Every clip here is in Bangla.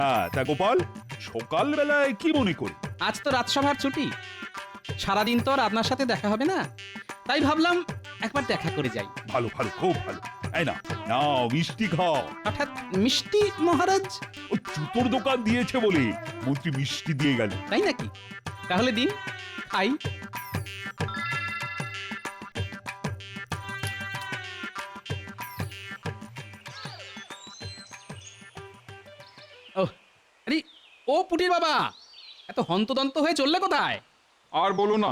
হ্যাঁ, তা গোপাল সকালবেলায় কি মনে করি? আজ তো রাজসভার ছুটি, সারাদিন তো আর আপনার সাথে দেখা হবে না, তাই ভাবলাম একবার দেখা করে যাই। ভালো ভালো, খুব ভালো। এই না, নাও মিষ্টি খাও। হঠাৎ মিষ্টি মহারাজ? ও জুতোর দোকান দিয়েছে বলে মন্ত্রী মিষ্টি দিয়ে গেল। তাই নাকি? তাহলে দিন, খাই। ও আরে, ও পুটির বাবা, এত হন্তদন্ত হয়ে চললে কোথায়? আর বলো না,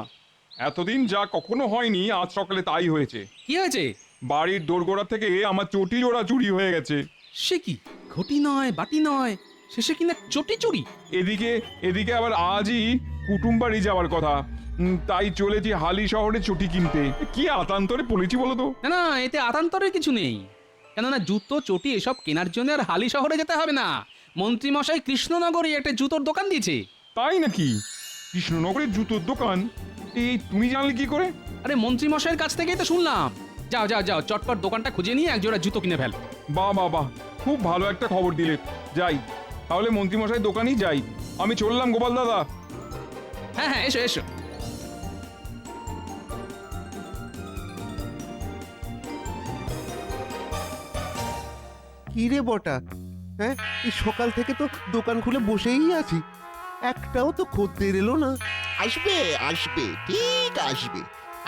এতদিন যা কখনো হয়নি আজ সকালে তাই হয়েছে। কি হয়েছে? বাড়ির দোরগোড়া থেকে আমার চটি জোড়া চুরি হয়ে গেছে। সে কি, ঘটি নয় বাটি নয়, শেষে কিনা চটি চুরি? এদিকে এদিকে আবার আজই কুটুম বাড়ি যাওয়ার কথা, তাই চলেছি হালি শহরে চটি কিনতে। কি আতান্তরে পড়েছি বলো তো। না না, এতে আতান্তরের কিছু নেই, কেননা জুতো চটি এসব কেনার জন্য আর হালি শহরে যেতে হবে না। মন্ত্রী মশাই কৃষ্ণনগরে একটা জুতোর দোকান দিয়েছে। তাই নাকি? কৃষ্ণনগরের জুতোর দোকান? এই তুমি জানলে কি করে? আরে মন্ত্রী মশাইয়ের কাছ থেকেই তো শুনলাম। যাও যাও যাও, চটপট দোকানটা খুঁজে নিয়ে এক জোড়া জুতো কিনে ফেল। বাহ বাহ বাহ, খুব ভালো একটা খবর দিলে। যাই তাহলে মন্ত্রীমশাই দোকানেই যাই। আমি চললাম গোপাল দাদা। হ্যাঁ হ্যাঁ, এসো এসো। কি রে বটা, হ্যাঁ এই সকাল থেকে তো দোকান খুলে বসেই আছি, একটাও তো খদ্দের এলো না। আসবে আসবে, ঠিক আসবে।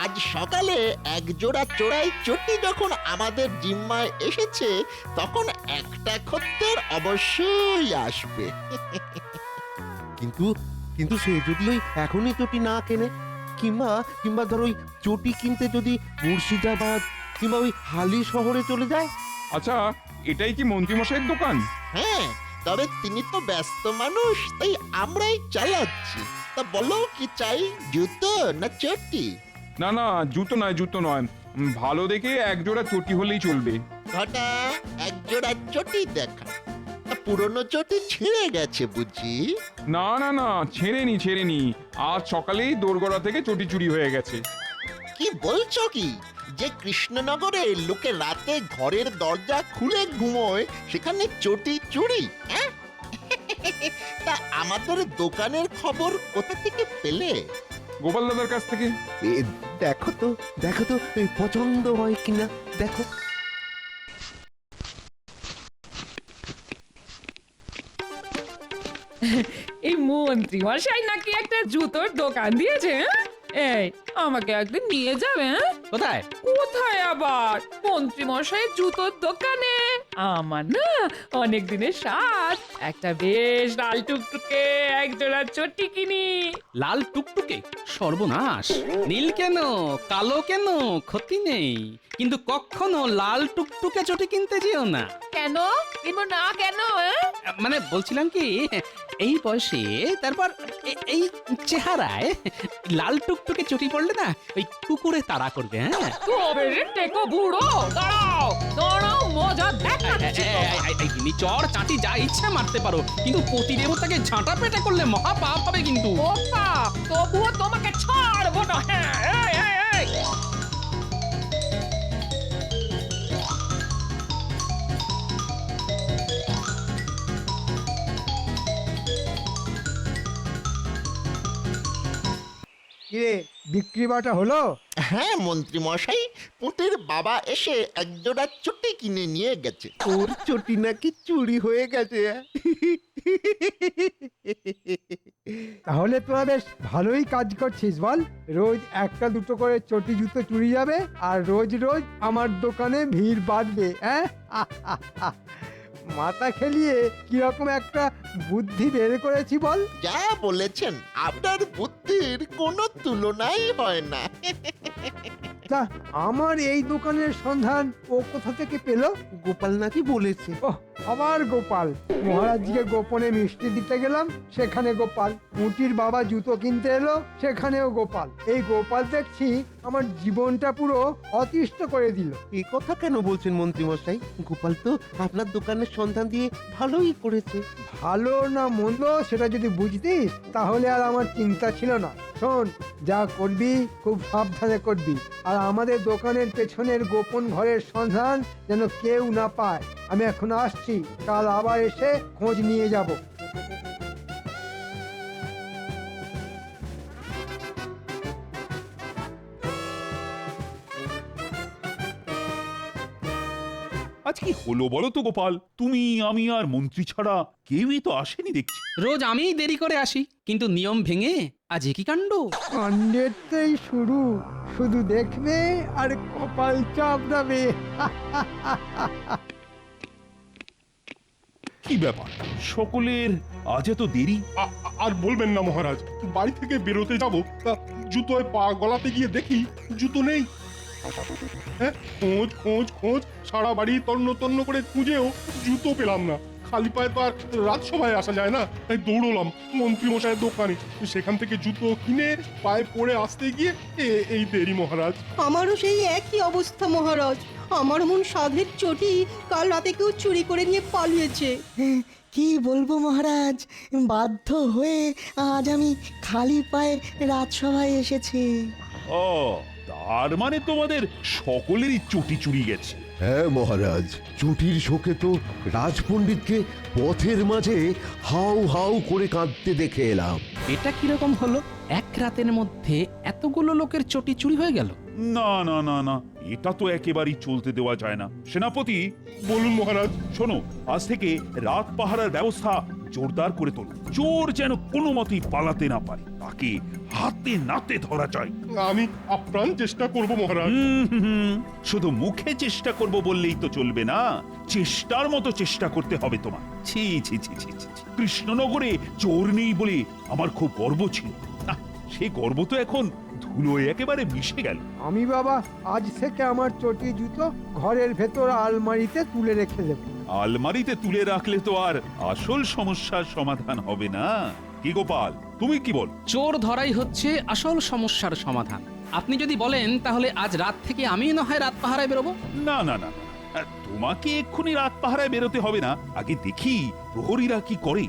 আজ সকালে এক জোড়া চোরাই চটি যখন আমাদের জিম্মায় এসেছে, তখন একটা খদ্দের অবশ্যই আসবে। কিন্তু কিন্তু সে যদি ওই এখনই চটি না কেনে, কিংবা কিংবা ধর ওই চটি কিনতে যদি মুর্শিদাবাদ কিংবা ওই হালি শহরে চলে যায়। আচ্ছা, এটাই কি মন্ত্রীমশাইয়ের দোকান? হ্যাঁ, তবে তিনি তো ব্যস্ত মানুষ, তাই আমরাই চালাচ্ছি। তা বলো কি চাই, জুতো না চটি? না না, জুতো নয় জুতো নয়, ভালো দেখে এক জোড়া চটি হলেই চলবে। ঘটা, এক জোড়া চটি দেখা। তা পুরনো চটি ছিঁড়ে গেছে বুঝি? না না না, ছেড়েনি ছেড়েনি, আজ সকালেই দোরগোড়া থেকে চটি চুরি হয়ে গেছে। কি বলছো কি, যে কৃষ্ণনগরে লোকে রাতে ঘরের দরজা খুলে ঘুমোয়, সেখানে চটি চুরি? হ্যাঁ? তা আমাদের দোকানের খবর কোথা থেকে পেলে? গোপাল দাদার কাছ থেকে। এ, দেখো তো এই পছন্দ হয় কিনা দেখো। এই মন্ত্রী মশাই নাকি একটা জুতোর দোকান দিয়েছে? এই আমাকে একদিন নিয়ে যাবে? কোথায়? কোথায় আবার? মন্ত্রী মশাইয়ের জুতোর দোকানে। আমার না অনেক দিনের স্বাদ, একটা বেশ লাল টুকটুকে এক জোড়া চটি কিনি। লাল টুকটুকে? সর্বনাশ! নীল কেন, কালো কেন, ক্ষতি নেই, কিন্তু কখনো লাল টুকটুকে চটি কিনতে যেও না। কেন কিনবো না কেন? মানে বলছিলাম কি, এই বয়সে, তারপর এই চেহারায় লাল টুকটুকে চটি পড়লে না ওই কুকুরে তাড়া করবে। হ্যাঁ, তবে রে টেকো বুড়ো, দাঁড়াও দাঁড়াও, মজা দেখাচ্ছি। চর চাটি যা ইচ্ছা মারতে পারো, কিন্তু পতি দেবতাকে ঝাঁটা পেটা করলে মহা পাপ হবে কিন্তু। ও পাপ, তবুও তোমাকে ছাড়বো না। হ্যাঁ, এই, এই, এই। কিরে, বিক্রি বাটা হলো? হ্যাঁ মন্ত্রী মশাই, পুঁটির বাবা এসে এক জোড়া চটি কিনে নিয়ে গেছে। ওর চটি নাকি চুরি হয়ে গেছে। তাহলে তোরা বেশ ভালোই কাজ করছিস বল। রোজ একটা দুটো করে চটি জুতো চুরি যাবে, আর রোজ রোজ আমার দোকানে ভিড় বাড়বে। হ্যাঁ, মাথা খেলিয়ে কিরকম একটা বুদ্ধি বের করেছি বল। যা বলেছেন, আপনার বুদ্ধির কোনো তুলনাই হয় না। তা আমার এই দোকানের সন্ধান ও কোথা থেকে পেল? গোপাল নাকি বলেছে। ওহ, আবার গোপাল। মহারাজকে গোপনে মিষ্টি দিতে গেলাম, সেখানে গোপাল। মুটির বাবা জুতো কিনতে এলো, সেখানেও গোপাল। এই গোপাল দেখছি আমার জীবনটা পুরো অতিষ্ঠ করে দিল। এ কথা কেন বলছেন মন্ত্রী মশাই? গোপাল তো আপনার দোকানের সন্ধান দিয়ে ভালোই করেছে। ভালো না মন্দ সেটা যদি বুঝতিস, তাহলে আর আমার চিন্তা ছিল না। শোন, যা করবি খুব সাবধানে করবি, আর আমাদের দোকানের পেছনের গোপন ঘরের সন্ধান যেন কেউ না পায়। আমি এখন আসছি, কাল আবার এসে খোঁজ নিয়ে যাব। কি হলো বলো তো গোপাল, তুমি আমি আর মন্ত্রী ছাড়া কেউই তো আসেনি দেখছি। রোজ আমিই দেরি করে আসি, কিন্তু নিয়ম ভেঙে আজ কি কাণ্ড! কাণ্ডেরটাই শুরু, শুধু দেখবে আর কপাল চাপড়াবে। কি ব্যাপার, সকলের আজ এত দেরি? আর বলবেন না মহারাজ, বাড়ি থেকে বেরোতে যাব, তা জুতোয় পা গলাতে গিয়ে দেখি জুতো নেই। হ্যাঁ, খোঁজ খোঁজ খোঁজ সারা বাড়ি তন্ন তন্ন করে খুঁজেও জুতো পেলাম না। খালি পায়ে তো আর রাজসভায় আসা যায় না, তাই দৌড়লাম মন্ত্রী মশাইয়ের দোকানে, সেখান থেকে জুতো কিনে পায়ে পরে আসতে গিয়ে এই দেরি মহারাজ। আমারও সেই একই অবস্থা মহারাজ। আমার মন সাধের চটি কাল রাতে কেউ চুরি করে নিয়ে পালিয়েছে। কি বলবো মহারাজ, বাধ্য হয়ে আজ আমি খালি পায়ে রাজসভায় এসেছি। ও, তার মানে তোমাদের সকলেরই চটি চুরি গেছে। হ্যাঁ মহারাজ, চুটির শোকে তো রাজপণ্ডিতকে পথের মাঝে হাউ হাউ করে কাঁদতে দেখে এলাম। এটা কিরকম হলো? এক রাতের মধ্যে এতগুলো লোকের চটি চুরি হয়ে গেল? না না না না, এটা তো একেবারেই চলতে দেওয়া যায় না। সেনাপতি, বলুন মহারাজ। শোনো, আজ থেকে রাত পাহারার ব্যবস্থা জোরদার করে তোলো। চোর যেন কোনো মতেই পালাতে না পারে, তাকে হাতে নাতে ধরা যায়। আমি আপ্রাণ চেষ্টা করব মহারাজ। শুধু মুখে চেষ্টা করব বললেই তো চলবে না, চেষ্টার মতো চেষ্টা করতে হবে তোমার। ছি ছি ছি ছি ছি ছি। কৃষ্ণনগরে চোর নেই বলে আমার খুব গর্ব ছিল, না, সেই গর্ব তো এখন ধুলোয় একেবারে মিশে গেল। আমি বাবা আজ থেকে আমার চটি জুতো ঘরের ভেতর আলমারিতে তুলে রেখে দেব। আলমারিতে তুলে রাখলে তো আর আসল সমস্যার সমাধান হবে না। কি গোপাল, তুমি কি বল? চোর ধরাই হচ্ছে আসল সমস্যার সমাধান। আপনি যদি বলেন তাহলে আজ রাত থেকে আমি না হয় রাত পাহারায় বেরোবো। না না না, তোমাকে এক্ষুনি রাত পাহারায় বেরোতে হবে না, আগে দেখি প্রহরীরা কি করে।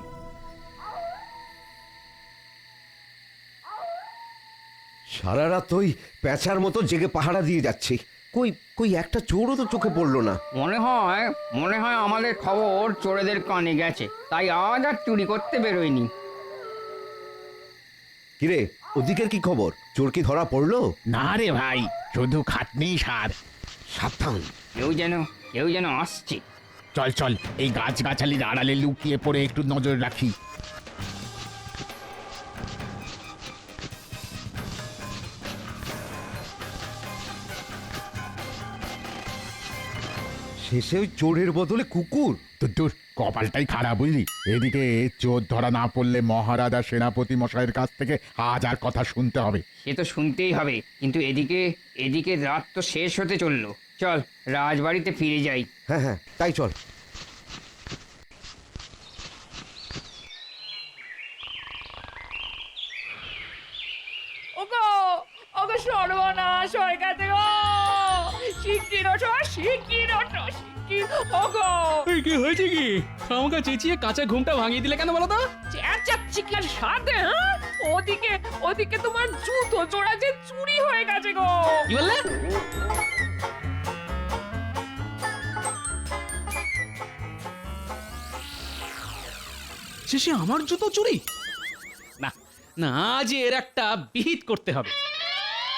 সারা রাত ওই প্যাঁচার মতো জেগে পাহারা দিয়ে যাচ্ছি, কই কই একটা চোরও তো চোখে পড়লো না। মনে হয় আমাদের খবর চোরেদের কানে গেছে, তাই আজ আর চুরি করতে বেরোয়নি। কিরে, ওদিকের কি খবর? চোর কি ধরা পড়লো? না রে ভাই, শুধু খাটনি সার। সাবধান, কেউ যেন আসছে। চল চল, এই গাছগাছালির আড়ালে লুকিয়ে পড়ে একটু নজর রাখি। শেষে ওই চোরের বদলে কুকুর। তোর কপালটাই খারাপ বুঝলি। এদিকে চোর ধরা না পড়লে মহারাজা সেনাপতি মশাইয়ের কাছ থেকে আজ আর কথা শুনতে হবে। সে তো শুনতেই হবে, কিন্তু এদিকে রাত তো শেষ হতে চললো। চল রাজবাড়িতে ফিরে যাই। হ্যাঁ হ্যাঁ, তাই চল। ওগো ওগো, সর্বনাশ হয়ে গেছে গো। শিগগির ওঠো, শিগগির ওঠো, শিগগির। ওগো, কি হয়েছে কি? আমাকে চেঁচিয়ে কাঁচা ঘুমটা ভাঙিয়ে দিলে কেন বলো তো? চেঁচাচ্ছি কি আর সাথে? হ্যাঁ, ওদিকে তোমার জুতো জোড়া যে চুরি হয়ে গেছে গো। কি বললে? শেষে আমার জুতো চুরি? না না, আজ এর একটা বিহিত করতে হবে।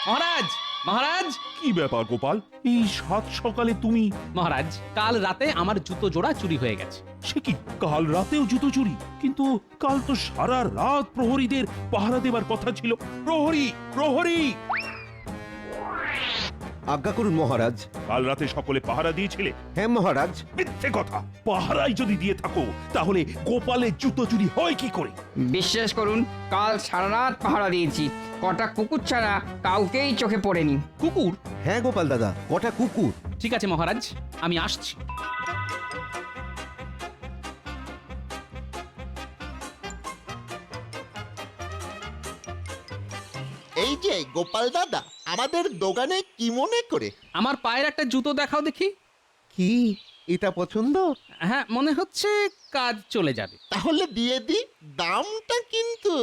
মহারাজ, মহারাজ! কি ব্যাপার গোপাল, এই সাত সকালে তুমি? মহারাজ, কাল রাতে আমার জুতো জোড়া চুরি হয়ে গেছে। সে কি, কাল রাতেও জুতো চুরি? কিন্তু কাল তো সারা রাত প্রহরীদের পাহারা দেবার কথা ছিল। প্রহরী, প্রহরী! আজ্ঞা করুন মহারাজ। কাল রাতে সকলে পাহারা দিয়েছিলে? হ্যাঁ মহারাজ। মিথ্যে কথা! পাহারাই যদি দিয়ে থাকো, তাহলে গোপালের জুতো চুরি হয় কি করে? বিশ্বাস করুন, কাল সারা রাত পাহারা দিয়েছি, কটা কুকুর ছাড়া কাউকেই চোখে পড়েনি। কুকুর? হ্যাঁ গোপাল দাদা, কটা কুকুর। ঠিক আছে মহারাজ, আমি আসছি। এই যে গোপাল দাদা, আমাদের দোকানে কি মনে করে? আমার পায়ের একটা জুতো দেখাও দেখি। কি এটা পছন্দ? হ্যাঁ, মনে হচ্ছে কাজ চলে যাবে। তাহলে দিয়ে দি, দামটা কিন্তু।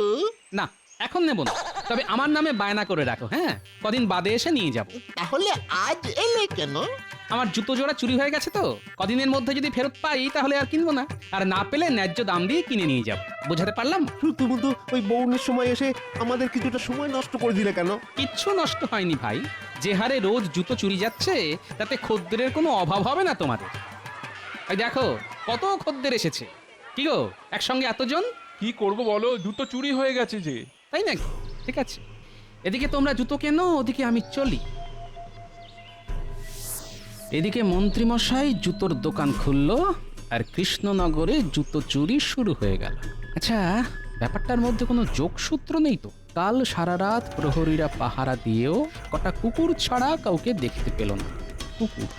না, এখন নেব না, তবে আমার নামে বায়না করে রাখো। হ্যাঁ, কদিন বাদে এসে নিয়ে যাব। তাহলে আজ এলে কেন? আমার জুতো জোড়া চুরি হয়ে গেছে তো, কদিনের মধ্যে যদি ফেরত পাই তাহলে আর কিনবো না, আর না পেলে ন্যায্য দাম দিয়ে কিনে নিয়ে যাব। বুঝাতে পারলাম? তুমি তো ওই বৌনের সময় এসে আমাদের কিছুটা সময় নষ্ট করে দিলে কেন? কিচ্ছু নষ্ট হয়নি ভাই, যে হারে রোজ জুতো চুরি যাচ্ছে তাতে খদ্দেরের কোনো অভাব হবে না তোমাদের। ওই দেখো কত খদ্দের এসেছে। কি গো একসঙ্গে এতজন? কি করব বলো, জুতো চুরি হয়ে গেছে যে। তাই নাকি? ঠিক আছে, এদিকে তোমরা জুতো কেনো, ওদিকে আমি চলি। এদিকে মন্ত্রীমশাই জুতোর দোকান খুললো, আর কৃষ্ণনগরে জুতো চুরি শুরু হয়ে গেল। আচ্ছা, ব্যাপারটার মধ্যে কোনো যোগসূত্র নেই তো? কাল সারা রাত প্রহরীরা পাহারা দিয়েও কটা কুকুর ছাড়া কাউকে দেখতে পেল না। কুকুর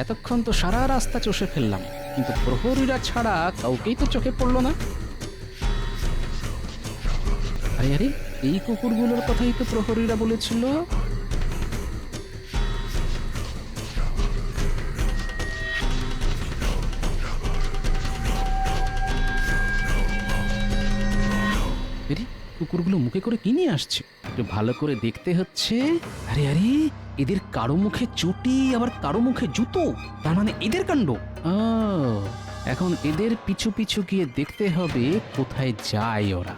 এতক্ষণ তো সারা রাস্তা চষে ফেললাম, কিন্তু প্রহরীরা ছাড়া কাউকেই তো চোখে পড়লো না। আরে আরে, এই কুকুরগুলোর কথাই তো প্রহরীরা বলেছিল। আরে, কুকুরগুলো মুখে করে কি নিয়ে আসছে? একটু ভালো করে দেখতে হচ্ছে। আরে আরে, এদের কারো মুখে চুটি, আবার কারো মুখে জুতো, তার মানে এদের কাণ্ড। এখন এদের পিছু পিছু গিয়ে দেখতে হবে কোথায় যায় ওরা।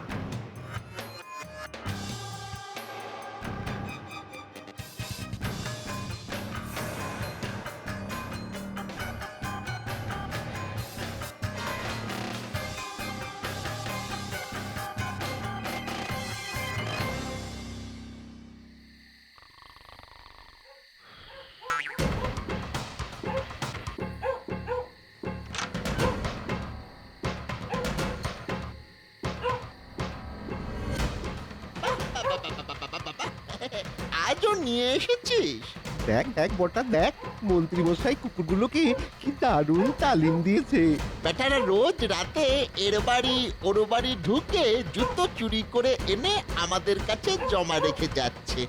আজও নিয়ে এসেছিস? দেখ দেখ বটা দেখ, মন্ত্রী মশাই কুকুরগুলোকে কি দারুণ তালিম দিয়েছে। বেটারা রোজ রাতে এর বাড়ি ওর বাড়ি ঢুকে জুতো চুরি করে এনে আমাদের কাছে জমা রেখে যাচ্ছে।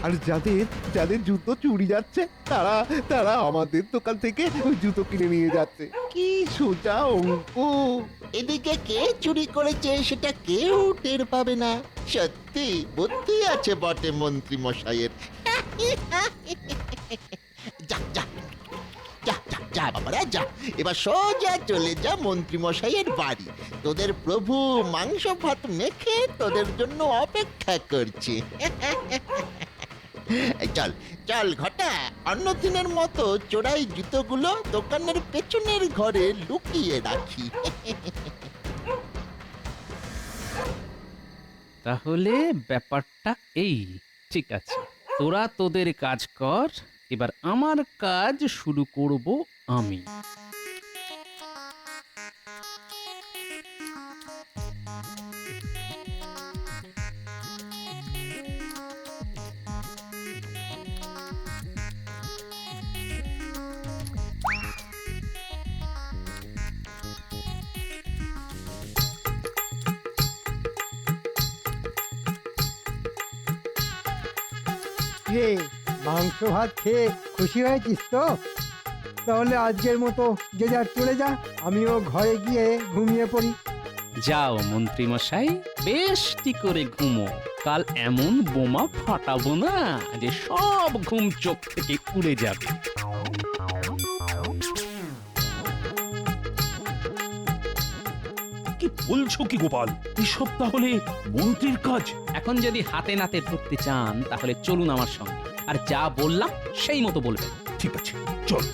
আর যাদের যাদের জুতো চুরি যাচ্ছে তারা তারা আমাদের দোকান থেকে ওই জুতো কিনে নিয়ে যাচ্ছে। কি সোজা অঙ্ক! এদিকে কে চুরি করেছে সেটা কেউ টের পাবে না। সত্যি বুদ্ধি আছে বটে মন্ত্রী মশাইয়ের। যা যা যা যা যা বাবারা যা, এবার সোজা চলে যা মন্ত্রী মশাইয়ের বাড়ি। তোদের প্রভু মাংস ভাত মেখে তোদের জন্য অপেক্ষা করছে। চল চল ঘটা, অন্য দিনের মতো চোরাই জুতোগুলো দোকানের পেছনের ঘরে লুকিয়ে রাখি। তাহলে ব্যাপারটা এই, ঠিক আছে, তোরা তোদের কাজ কর, এবার আমার কাজ শুরু করব আমি। হে, মাংস ভাত খেয়ে খুশি হয়েছিস তো? তাহলে আজকের মতো যে যার চলে যা, আমিও ঘরে গিয়ে ঘুমিয়ে পড়ি। যাও মন্ত্রী মশাই, বেশটি করে ঘুমো। কাল এমন বোমা ফাটাবো না যে সব ঘুম চোখ থেকে উড়ে যাবে। কি বলছো কি গোপাল? এসব তাহলে মন্ত্রীর কাজ? এখন যদি হাতে নাতে ধরতে চান তাহলে চলুন আমার সঙ্গে, আর যা বললাম সেই মতো বলবেন। ঠিক আছে, চল।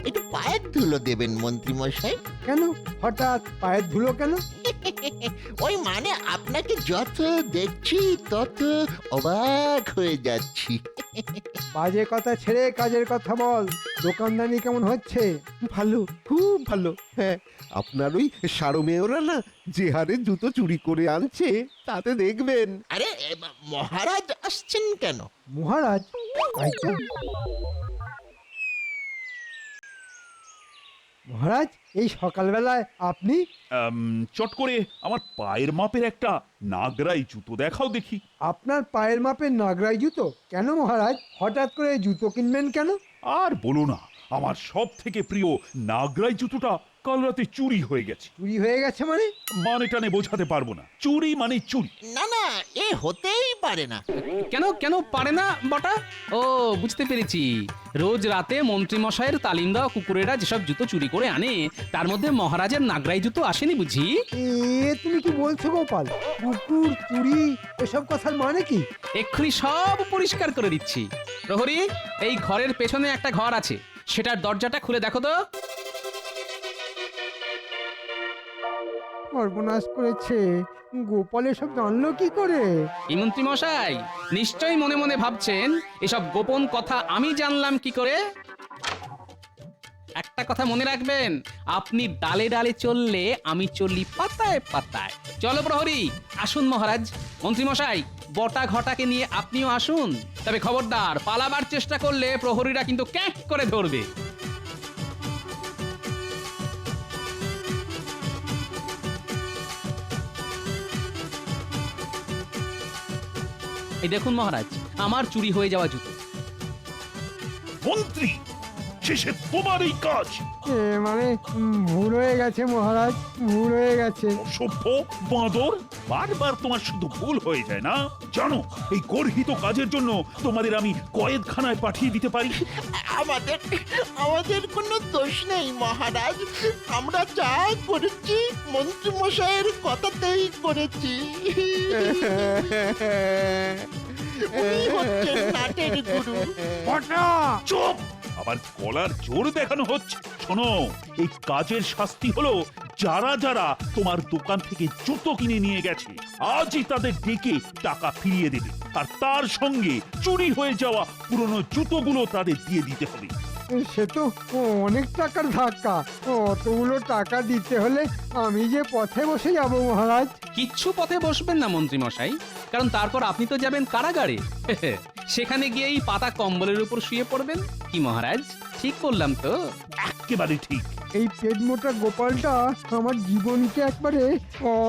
একটু পায়ের ধুলো দেবেন মন্ত্রী মশাই। কেন হঠাৎ পায়ের ধুলো কেন? ওই মানে আপনাকে যত দেখছি তত অবাক হয়ে যাচ্ছি। বাজে কথা ছেড়ে কাজের কথা বল। দোকানদানি কেমন হচ্ছে? ভালো, খুব ভালো। হ্যাঁ, আপনার ওই সারমেয়রা না যে হারে জুতো চুরি করে আনছে তাতে দেখবেন। আরে মহারাজ আসছেন কেন? মহারাজ? তাই তো। মহারাজ এই সকালবেলায় আপনি? চট করে আমার পায়ের মাপের একটা নাগরাই জুতো দেখাও দেখি। আপনার পায়ের মাপের নাগরাই জুতো? কেন মহারাজ, হঠাৎ করে জুতো কিনবেন কেন? আর বলো না, আমার সব থেকে প্রিয় নাগরাই জুতোটা কাল রাতে চুরি হয়ে গেছে। চুরি হয়ে গেছে মানে? মানে টানে বোঝাতে পারবো না, চুরি মানে চুরি। না না, এ হতেই পারে না। কেন কেন পারে না বটা? ও, বুঝতে পেরেছি। রোজ রাতে মন্ত্রী মশাইয়ের তালিম দেওয়া কুকুরেরা যেসব জুতো চুরি করে আনে, তার মধ্যে মহারাজের নাগরাই জুতো আসেনি বুঝি? তুমি কি বলছো গোপাল? কুকুর চুরি এসব কথার মানে কি? এক্ষুনি সব পরিষ্কার করে দিচ্ছি। প্রহরী, এই ঘরের পেছনে একটা ঘর আছে, সেটার দরজাটা খুলে দেখো তো। সর্বনাশ করেছে, গোপাল এসব জানলো কি করে? এই মন্ত্রী মশাই নিশ্চয়ই মনে মনে ভাবছেন এসব গোপন কথা আমি জানলাম কি করে। একটা কথা মনে রাখবেন, আপনি ডালে ডালে চললে আমি চলি পাতায় পাতায়। চলো প্রহরী, আসুন মহারাজ। মন্ত্রী মশাই, বটা ঘটাকে নিয়ে আপনিও আসুন। তবে খবরদার, পালাবার চেষ্টা করলে প্রহরীরা কিন্তু ক্যাঁক করে ধরবে। এই দেখুন মহারাজ, আমার চুরি হয়ে যাওয়া জুতো। মন্ত্রী, শেষে তোমার এই কাজ? মানে ভুল হয়ে গেছে মহারাজ, ভুল হয়ে গেছে। অসভ্য বাঁদর, বারবার তোমার শুধু ভুল হয়ে যায় না? জানো, এই গর্হিত কাজের জন্য তোমাদের আমি কয়েদখানায় পাঠিয়ে দিতে পারি। আমাদের আমাদের কোনো দোষ নেই মহারাজ, আমরা যা করেছি মন্ত্রী মশাইয়ের কথাতেই করেছি। উনি হচ্ছেন নাটের গুরু। চুপ! আবার গলার জোর দেখানো হচ্ছে। শোনো, এই কাজের শাস্তি হলো যারা যারা তোমার দোকান থেকে জুতো কিনে নিয়ে গেছে, আজই তাদের ডেকে টাকা ফিরিয়ে দেবে, আর তার সঙ্গে চুরি হয়ে যাওয়া পুরনো জুতোগুলো তাদের দিয়ে দিতে হবে। সে তো অনেক টাকার ধাক্কা, অতগুলো টাকা দিতে হলে আমি যে পথে বসে যাব মহারাজ। কিচ্ছু পথে বসবেন না মন্ত্রী মশাই, কারণ তারপর আপনি তো যাবেন কারাগারে। সেখানে গিয়ে এই পাতা কম্বলের উপর শুয়ে পড়বেন। কি মহারাজ, ঠিক করলাম তো? একেবারে ঠিক। এই পেট মোটা গোপালটা আমার জীবনকে একবারে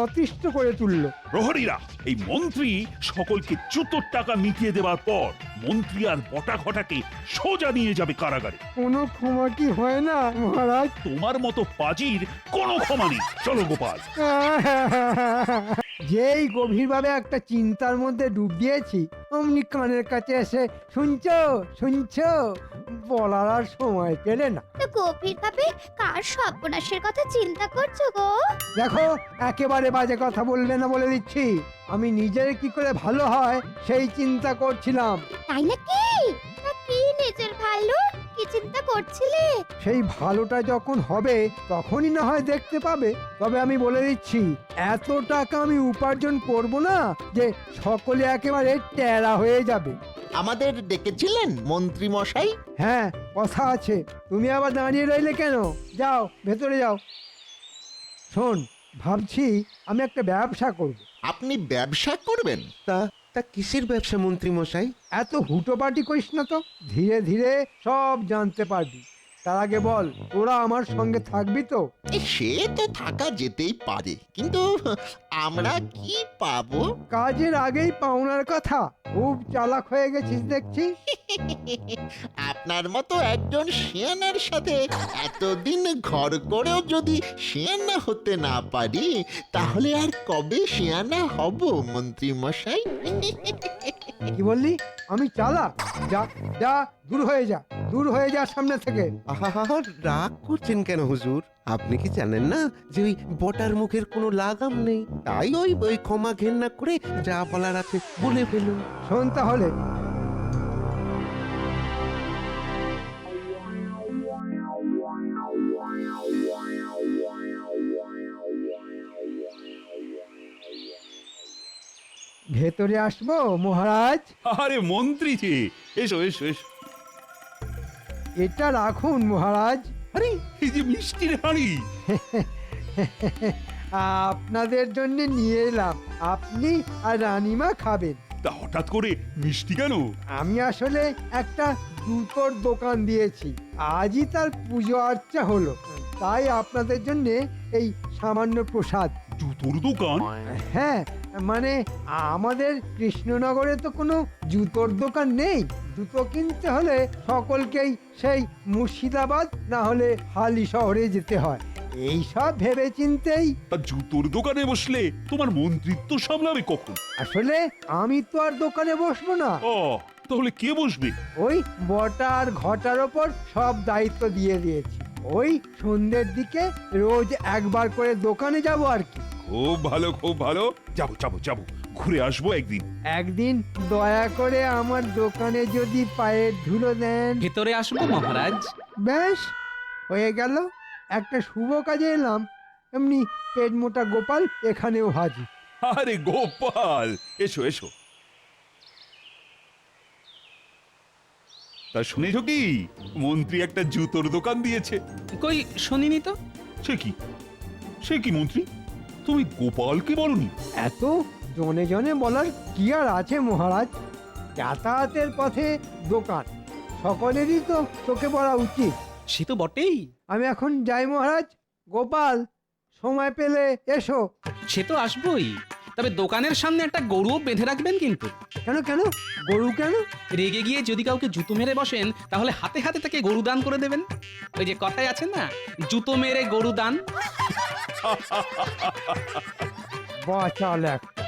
অতিষ্ঠ করে তুললো। প্রহরীরা, এই মন্ত্রী সকলকে জুতোর টাকা মিটিয়ে দেওয়ার পর মন্ত্রী আর বটা ঘটাকে সোজা নিয়ে যাবে কারাগারে। কোনো ক্ষমা কি হয় না মহারাজ? তোমার মতো পাজির কোনো ক্ষমা নেই। চলো গোপাল। যেই গভীরভাবে একটা চিন্তার মধ্যে ডুব দিয়েছি, অমনি কানের কাছে এসে শুনছো শুনছো বলার আর সময় পেলে না। তো গভীরভাবে কার সর্বনাশের কথা চিন্তা করছো গো? দেখো, একেবারে বাজে কথা বলবে না বলে দিচ্ছি। আমি নিজের কি করে ভালো হয় সেই চিন্তা করছিলাম। তাই নাকি? তা কি নিজের ভালো কি চিন্তা করছিলে? সেই ভালোটা যখন হবে তখনই না হয় দেখতে পাবে। তবে আমি বলে দিচ্ছি, এত টাকা আমি উপার্জন করব না যে সকলে একেবারে টেরা হয়ে যাবে। আমাদের ডেকেছিলেন মন্ত্রী মশাই? হ্যাঁ, কথা আছে। তুমি আবার দাঁড়িয়ে রইলে কেন? যাও ভেতরে যাও। শোন, ভাবছি আমি একটা ব্যবসা করব। আপনি ব্যবসা করবেন? তা তা কিসের ব্যবসা মন্ত্রী মশাই? এত হুটোপাটি করিস না তো, ধীরে ধীরে সব জানতে পারবি। তার আগে বল, তোরা আমার সঙ্গে থাকবি তো? সে তো থাকা যেতেই পারে, কিন্তু আমরা কি পাবো? কাজের আগেই পাওনার কথা। খুব চালাক হয়ে গেছিস দেখছি। আপনার মতো একজন শিয়ানার সাথে এতদিন ঘর করেও যদি শিয়ানা হতে না পারি, তাহলে আর কবে শিয়ানা হব মন্ত্রী মশাই? কি বললি? আমি চালাক? যা যা, দূর হয়ে যা, দূর হয়ে যা সামনে থেকে। আহা, রাগ করছেন কেন হুজুর? আপনি কি জানেন না যে ওই বটার মুখের কোনো লাগাম নেই? তাই ওই ক্ষমা ঘেন্না করে যা বলার আছে বলে ফেলুন। শোন তাহলে, ভেতরে আসবো মহারাজ? আরে মন্ত্রী যে, এসো এসো এসো। এটা রাখুন মহারাজ। আরে এই যে মিষ্টির হাঁড়ি। আপনাদের জন্য নিয়ে এলাম, আপনি আর রানীমা খাবেন। তা হঠাৎ করে মিষ্টি কেন? আমি আসলে একটা জুতোর দোকান দিয়েছি, আজই তার পুজো আর্চা হলো, তাই আপনাদের জন্য এই সামান্য প্রসাদ। জুতোর দোকান? হ্যাঁ, মানে আমাদের কৃষ্ণনগরে তো কোনো জুতোর দোকান নেই। জুতো কিনতে হলে সকলকেই সেই মুর্শিদাবাদ না হলে হালি শহরে যেতে হয়। এই সব ভেবে চিন্তেই তা জুতোর দোকানে বসলে তোমার মন্ত্রিত্ব সামলাবে কখন? আসলে আমি তো আর দোকানে বসবো না, ও, তাহলে কে বসবে? ওই বটা আর ঘটার ওপর সব দায়িত্ব দিয়ে দিয়েছি। ওই সন্ধ্যের দিকে রোজ একবার করে দোকানে যাব আর কি। খুব ভালো, খুব ভালো। যাবো যাবো যাবো, ঘুরে আসবো একদিন। একদিন দয়া করে আমার দোকানে যদি পায়ের ধুলো দেন। ভেতরে আসবো মহারাজ। বেশ, হয়ে গেল। একটা শুভ কাজে এলাম, এমনি পেট মোটা গোপাল এখানেও হাজির। আরে গোপাল, এসো এসো। তা শুনেছো কি, মন্ত্রী একটা জুতোর দোকান দিয়েছে? কই শুনিনি তো। সে কি, সে কি মন্ত্রী, তুমি গোপালকে বলনি? এত জনে জনে বলার কি আর আছে মহারাজ? যাতায়াতের পথে দোকান, সকলেরই তো চোখে পড়া উচিত। সে তো বটেই। আমি এখন যাই মহারাজ। গোপাল, সময় পেলে এসো। সে তো আসবোই, তবে দোকানের সামনে একটা গরুও বেঁধে রাখবেন কিন্তু। কেন কেন? গরু কেন? রেগে গিয়ে যদি কাউকে জুতো মেরে বসেন তাহলে হাতে হাতে তাকে গরু দান করে দেবেন। ওই যে কথায় আছে না, জুতো মেরে গরু দান। বাচাল একটা।